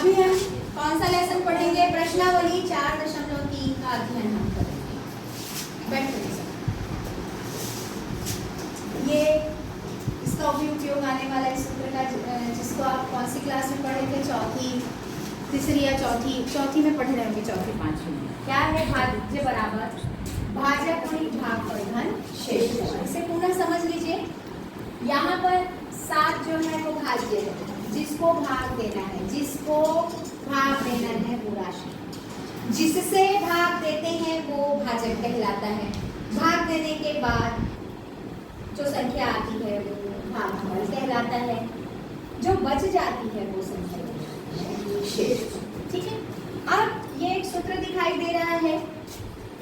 अभी हम कौन सा लेसन पढ़ेंगे? प्रश्नावली 4.3 का अध्ययन हम करेंगे। बैठिए। ये इसका भी उपयोग आने वाला है सूत्र का, जिसको आप कौन सी क्लास में पढ़े थे? चौथी, तीसरी या चौथी में पढ़े रहेंगे, चौथी पांचवी में। क्या है? भाज्य बराबर भाजक गुणित भागफल धन शेषफल। इसे पुनः समझ लीजिए। यहाँ पर 7 जो है वो भाज्य है, जिसको भाग देना है, जिसको भाग देना है वो राशि, जिससे भाग देते हैं वो भाजक कहलाता है। भाग देने के बाद जो संख्या आती है वो भागफल कहलाता है। जो बच जाती है वो संख्या शेष। ठीक है। अब ये एक सूत्र दिखाई दे रहा है।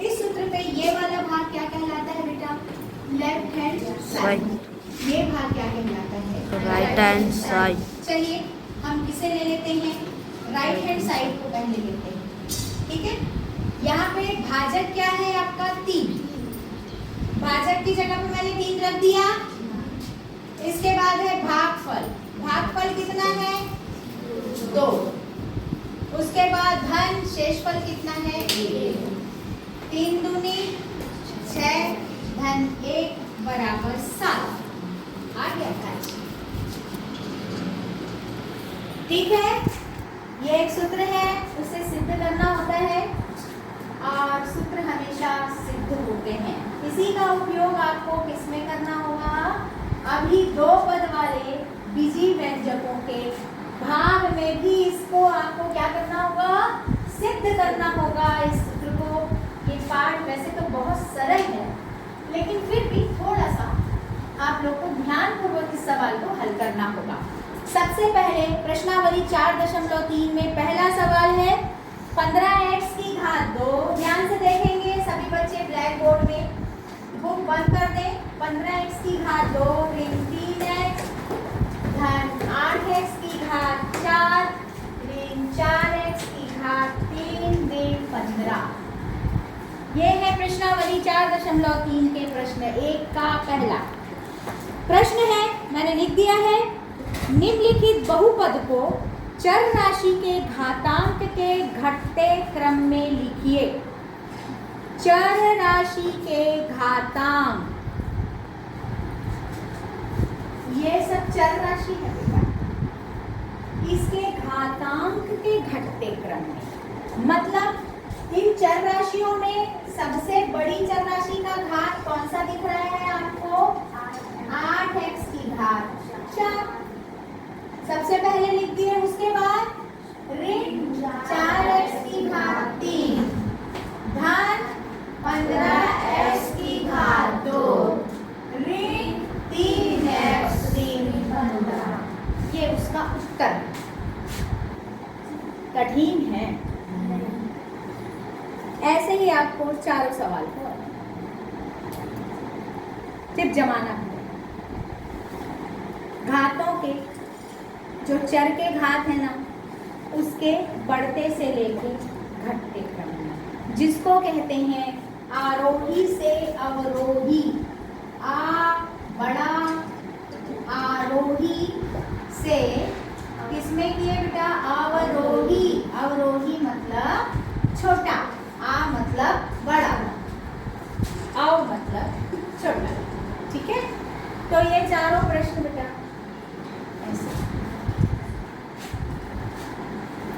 इस सूत्र पे ये वाला भाग क्या कहलाता है बेटा? Left hand side. ये भाग क्या कहलाता है? Right hand side. चलिए हम किसे ले लेते हैं? राइट हैंड साइड को पहले लेते हैं। ठीक है। यहाँ पे भाजक क्या है आपका? 3। भाजक की जगह पे मैंने 3 रख दिया। इसके बाद है भागफल। भागफल कितना है? 2। उसके बाद धन, शेषफल कितना है? 1। 3 दूनी 6, धन 1 बराबर 7। आ गया भाज। ठीक है। ये एक सूत्र है, उसे सिद्ध करना होता है और सूत्र हमेशा सिद्ध होते हैं। इसी का उपयोग आपको किसमें करना होगा? अभी 2 पद वाले बीजी व्यंजकों के भाग में भी इसको आपको क्या करना होगा? सिद्ध करना होगा इस सूत्र को। ये पाठ वैसे तो बहुत सरल है, लेकिन फिर भी थोड़ा सा आप लोग को ध्यानपूर्वक इस सवाल को हल करना होगा। सबसे पहले प्रश्नावली 4.3 में पहला सवाल है 15x की घात 2। ध्यान से देखेंगे सभी बच्चे ब्लैक बोर्ड में। बुक बंद कर दें। 15x की घात 2 ऋण 3x धन 8x की घात 4 ऋण 4x की घात 3 ऋण 15। ये है प्रश्नावली 4.3 के प्रश्न 1 का पहला प्रश्न है। मैंने लिख दिया है, निम्नलिखित बहुपद को चर राशि के घातांक के घटते क्रम में लिखिए। चर राशि के घातांक, ये सब चर राशि है बेटा। इसके घातांक के घटते क्रम में मतलब इन चर राशियों में सबसे बड़ी चर राशि का घात कौन सा दिख रहा है आपको? 8x की घात 4 सबसे पहले लिख दिए। उसके बाद ऋण 4x की घात 3 धन 15x की घात 2 ऋण 3x ऋण 15। ये उसका उत्तर। कठिन है। ऐसे ही आपको चारों सवाल को सिर्फ जमाना है। घातों के जो चर के घात है ना, उसके बढ़ते से लेके घटते क्रम में, जिसको कहते हैं आरोही से अवरोही। आ बड़ा आरोही से किसमें किए बेटा? अवरोही। अवरोही मतलब छोटा, आ मतलब बड़ा, अव मतलब छोटा। ठीक है। तो ये चारों प्रश्न बेटा ऐसे,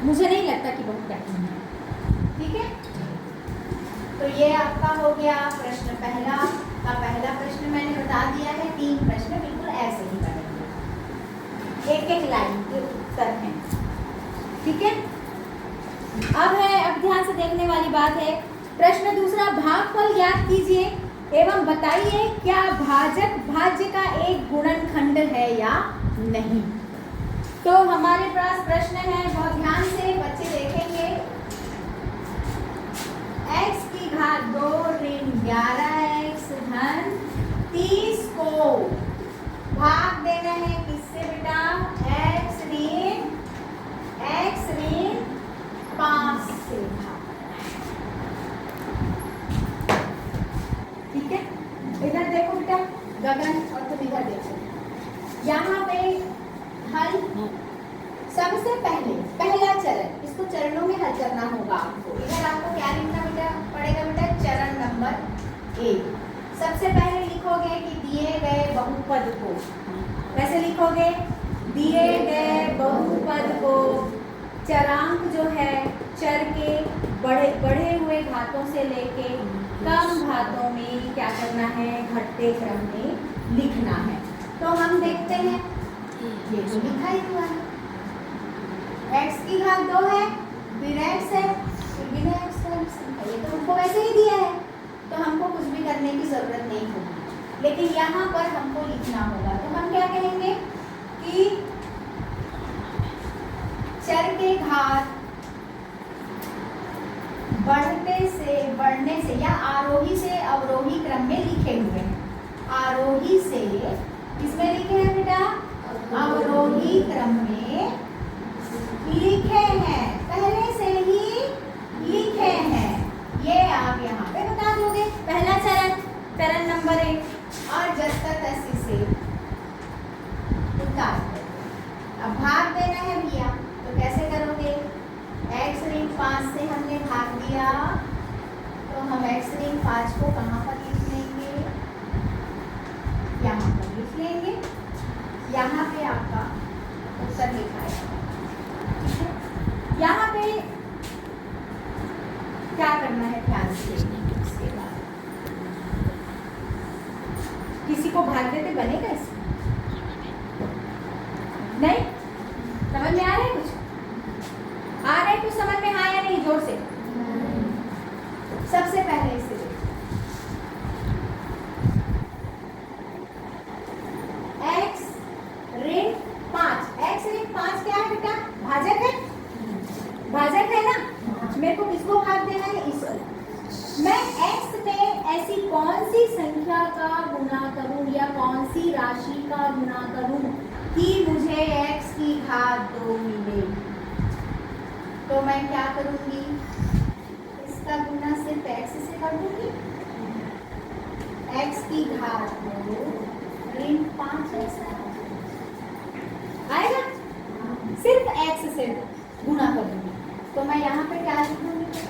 मुझे नहीं लगता कि बहुत कठिन है। ठीक है। तो ये आपका हो गया प्रश्न पहला का पहला प्रश्न मैंने बता दिया है। 3 प्रश्न बिल्कुल ऐसे ही बनेंगे, एक एक लाइन के उत्तर हैं। ठीक है। अब ध्यान से देखने वाली बात है। प्रश्न दूसरा, भागफल ज्ञात कीजिए एवं बताइए क्या भाजक भाज्य का एक गुणनखंड है या नहीं। तो हमारे पास प्रश्न है, बहुत ध्यान से बच्चे देखेंगे। x की घात 2 ऋण 11x धन 30 को भाग देना है किससे बेटा? x ऋण 5 से भाग। ठीक है। इधर देखो बेटा गगन, और तुम इधर देखो। यहाँ पे हल सबसे पहले पहले पहला चरण, इसको चरणों में हल करना होगा आपको। इधर आपको क्या लिखना बेटा पड़ेगा बेटा, चरण नंबर 1। सबसे पहले लिखोगे कि दिए गए बहुपद को, कैसे लिखोगे, दिए गए बहुपद को चरांक जो है चर के बढ़े हुए घातों से लेके कम घातों में क्या करना है, घटते क्रम में लिखना है। तो हम देखते हैं, ये तो लिखा ही हुआ है, x की घात 2 है, फिर x है, फिर बिना x का ये तो हमको वैसे ही दिया है, तो हमको कुछ भी करने की जरूरत नहीं होगी। लेकिन यहाँ पर हमको लिखना होगा, तो हम क्या कहेंगे कि चर के घात बढ़ने से या आरोही से अवरोही क्रम में लिखे हुए हैं। आरोही से किसमें लिखे हैं बेटा, अवरोही क्रम में लिखे हैं, पहले से ही लिखे हैं। ये आप यहाँ पे बता दोगे, पहला चरण, चरण नंबर 1, और जब तक ऐसे से उतार दो। अब भाग देना है भैया, तो कैसे करोगे, x ऋण 5 से हमने भाग दिया, तो हम x ऋण 5 को कहाँ पर लिख लेंगे, यहाँ पर लिख लेंगे। यहाँ पे आपका उत्तर लिखा है। यहाँ पे क्या करना है ध्यान से, इसके बाद किसी को भाग देते बनेगा इसमें, नहीं समझ में आ रहा है, कुछ आ रहा है, कुछ समझ में आया नहीं, जोर से। सबसे पहले इसे x ऋण 5, x ऋण 5 क्या है बेटा, भाजक है, भाजक है ना। मेरे को किसको भाग देना है, इस मैं x में ऐसी कौन सी संख्या का गुना करूं या कौन सी राशि का गुना करूं कि मुझे x की घात 2 मिले, तो मैं क्या करूंगी, इसका गुना सिर्फ x से कर दूंगी, x की घात 2 ऋण 5 आएगा, सिर्फ x से गुना कर दूंगी। तो मैं यहाँ पे क्या लिख दूंगी,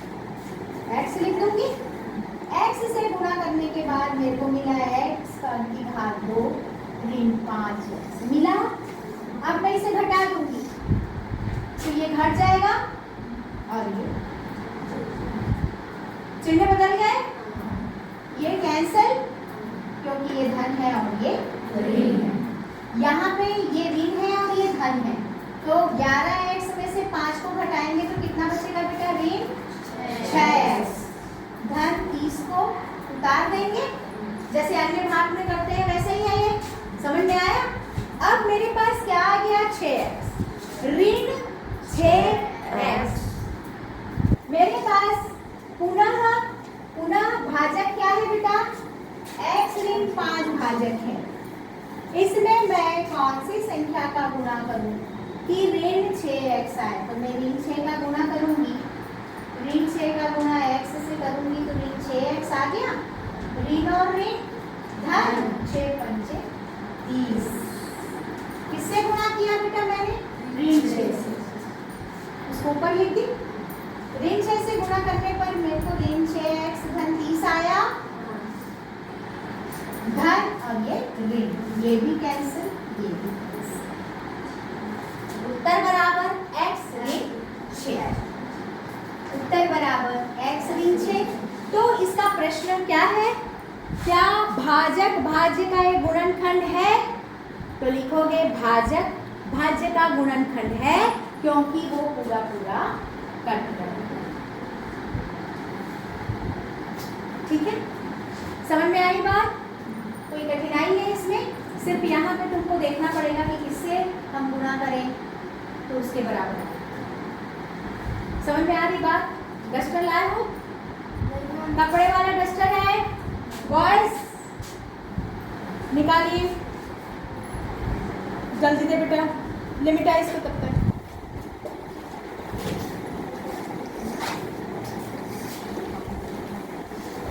x लिख दूंगी, x से गुना करने के बाद मेरे को मिला x की घात 2 ऋण 5 मिला। अब मैं इसे घटा दूंगी, तो ये घट जाएगा और ये चिन्ह बदल गए, ये कैंसल, क्योंकि ये धन है और ये ऋण है। यहाँ पे ये ऋण है और ये धन है, तो 11x में से 5 को घटाएंगे तो कितना बचेगा बेटा, ऋण 6x। धन 30 को उतार देंगे, जैसे अन्य भाग में करते हैं वैसे ही है, ये समझ में आया। अब मेरे पास क्या आ गया, 6x ऋण 6x। मेरे पास पुनः भाजक क्या है बेटा, x ऋण 5 भाजक है। इसमें मैं कौन सी संख्या का गुना करूं कि ऋण 6x आए, तो मैं ऋण 6 का गुना करूंगी, ऋण 6 का गुना x से करूंगी, तो ऋण 6x आ गया, ऋण और ऋण धन 6 पंचे 30। किससे गुना किया बेटा मैंने, ऋण 6 से, उसको ऊपर लिख दी। ऋण 6 से गुना करने पर मेरे को ऋण 6x धन 30 आया, धन और ये ऋण, ये भी कैंसिल, ये भी कैंसिल। उत्तर बराबर x ऋण 6, उत्तर बराबर x ऋण 6। तो इसका प्रश्न क्या है, क्या भाजक भाज्य का एक गुणनखंड है, तो लिखोगे भाजक भाज्य का गुणनखंड है, क्योंकि वो पूरा पूरा कट रहा है। ठीक है, समझ में आई बात, कोई कठिनाई है इसमें, सिर्फ यहाँ पे तुमको देखना पड़ेगा कि किससे हम गुना करें तो उसके बराबर है। समझ में आ रही बात। डस्टर लाए हो, कपड़े वाला डस्टर है, बॉयज निकालिए जल्दी दे बेटा, लिमिटा इसको तब तक।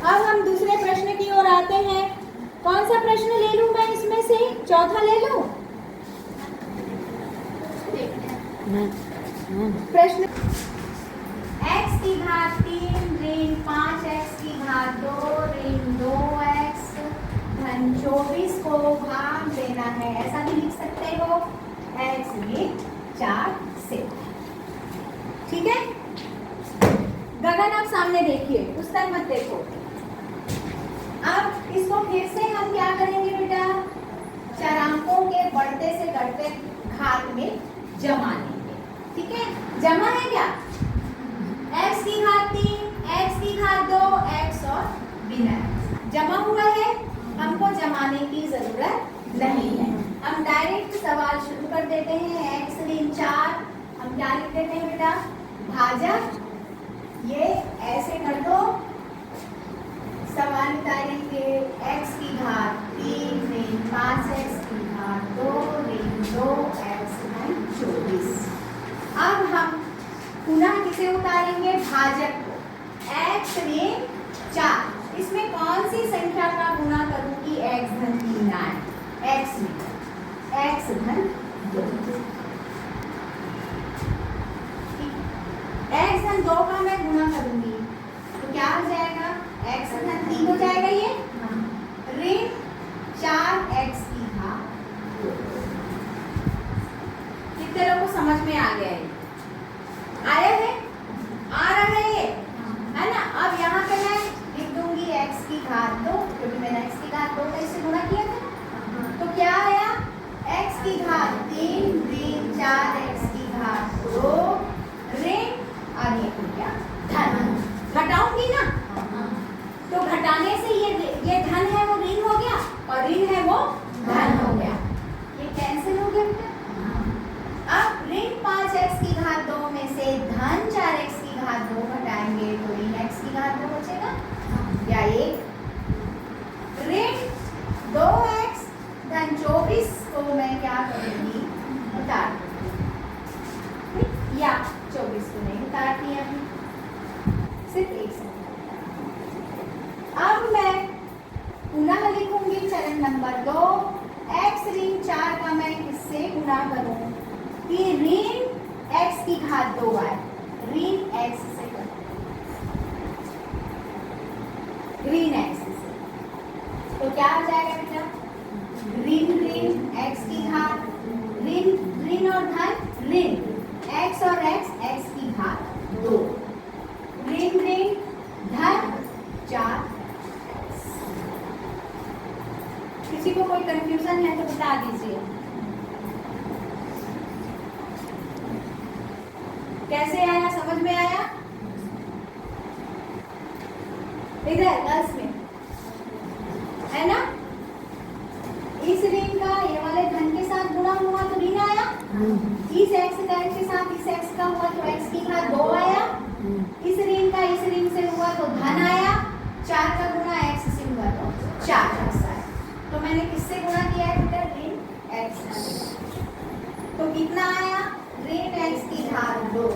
अब हम दूसरे प्रश्न की ओर आते हैं। कौन सा प्रश्न ले लूं मैं इसमें से, चौथा ले लूं? प्रश्न x की घात 3 ऋण 5x की घात 2 ऋण 2x धन 24 को भाग देना है, ऐसा भी लिख सकते हो x ऋण 4 से। ठीक है गगन, आप सामने देखिए, पुस्तक मत देखो। अब इसको फिर से हम क्या करेंगे बेटा, चरांकों के बढ़ते से घटते घात में जमा लेंगे। ठीक है, जमा है क्या, x की घात 3 x की घात 2 x और बिना जमा हुआ है, हमको जमाने की जरूरत नहीं है। हम डायरेक्ट सवाल शुरू कर देते हैं। x ऋण 4 हम क्या लिख देते हैं बेटा, भाजक, ये ऐसे कर दो, सवाल उतारेंगे x की घात 3 ऋण 5x की घात 2 ऋण 2x धन 24। अब हम पुनः किसे उतारेंगे, भाजक को, x ऋण 4, इसमें कौन सी संख्या का गुणा करूं कि x धन 3 आए, x धन 2, x धन 2 का मैं गुणा करूंगी तो क्या हो जाएगा, x धन 3 हो जाएगा, ये ऋण 4x की घात 2। कितने लोगों को समझ में आ गया है, आया है, आ रहा है ये, है ना। अब यहाँ पे मैं लिख दूंगी x की घात 2, क्योंकि मैंने x की घात 2 का इससे गुणा किया था, तो क्या आया, x की घात 3 ऋण 4x की घात 2 ऋण, और ये क्या, धन, घटाऊंगी ना, तो घटाने से ये धन है वो ऋण हो गया, और ऋण है वो धन हो गया, ये कैंसिल हो गया बेटा। अब ऋण 5x की घात 2 में से धन 4x की घात 2 घटाएंगे तो ऋण x की घात 2 बचेगा, या एक ऋण 2x धन 24 को मैं क्या करूंगी, उतार दूंगी, या 24 को नहीं उतारती है, सिर्फ एक संख्या। अब मैं पुनः लिखूंगी चरण नंबर 2, x ऋण 4 का मैं किससे गुणा करूं कि ऋण x की घात 2 आए, ऋण x से ऋण x से, तो क्या हो जाएगा बेटा, ऋण ऋण x की घात, ऋण ऋण और धन, ऋण x और x की घात 2, ऋण ऋण धन 4। किसी को कोई कंफ्यूजन है तो बता दीजिए, कैसे आया, समझ में आया, इधर गर्ल्स में है ना, इस ऋण का ये वाले धन के साथ गुणा हुआ तो ऋण आया, इस x का x के साथ इस x का हुआ तो x की घात 2 आया, इस ऋण का इस ऋण से हुआ तो धन आया, 4 का गुणा x से हुआ तो 4x आया, तो मैंने किससे गुणा किया है बेटा, ऋण x से, तो कितना आया, ऋण x की घात 2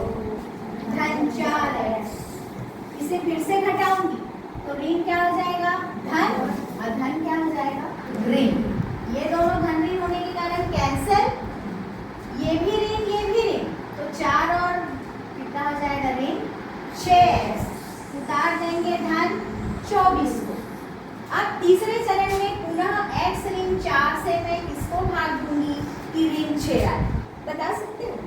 धन 4x, इसे फिर से घटाऊंगी तो ऋण क्या हो जाएगा, धन, और धन क्या हो जाएगा, ऋण, ये दोनों धन ऋण होने के कारण कैंसिल, ये भी ऋण ये भी ऋण, तो 4 और कितना हो जाएगा, ऋण 6x, उतार देंगे धन 24 को। अब तीसरे चरण में पुनः x ऋण 4 से मैं किसको भाग दूंगी कि ऋण 6 आए, बता सकते हो,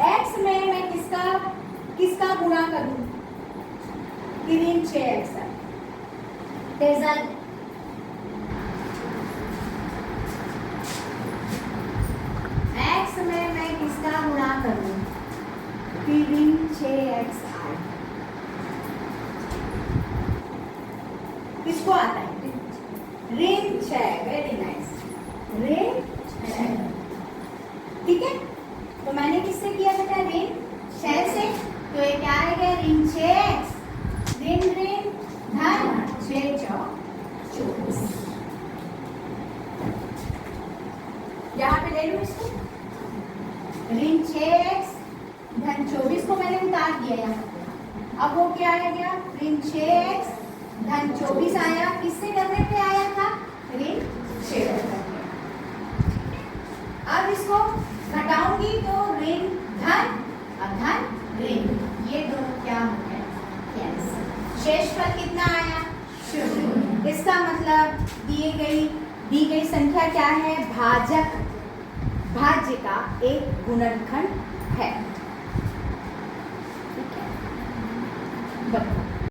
x में मैं किसका गुणा करूं कि ऋण 6x आए, रिजल्ट x में मैं किसका गुणा करूं कि ऋण 6x आए, किसको आता है, ऋण 6, वेरी नाइस, ऋण 6, ठीक है, तो मैंने किससे किया बेटा, ऋण 6 से, तो ये क्या आएगा, ऋण 6x ऋण ऋण धन 6 4 24, यहाँ पे ले लो इसको, ऋण 6x धन 24 को मैंने उतार दिया यहाँ पे, अब वो क्या आ गया, ऋण 6x धन 24 आया, किससे करने पे आया था, ऋण 6 करने। अब अब इसको घटाऊंगी तो ऋण धन और धन ऋण, ये दोनों क्या हो गए? कैंसिल। शेषफल कितना आया? 0। इसका मतलब दी गई संख्या क्या है? भाजक, भाज्य का एक गुणनखंड है।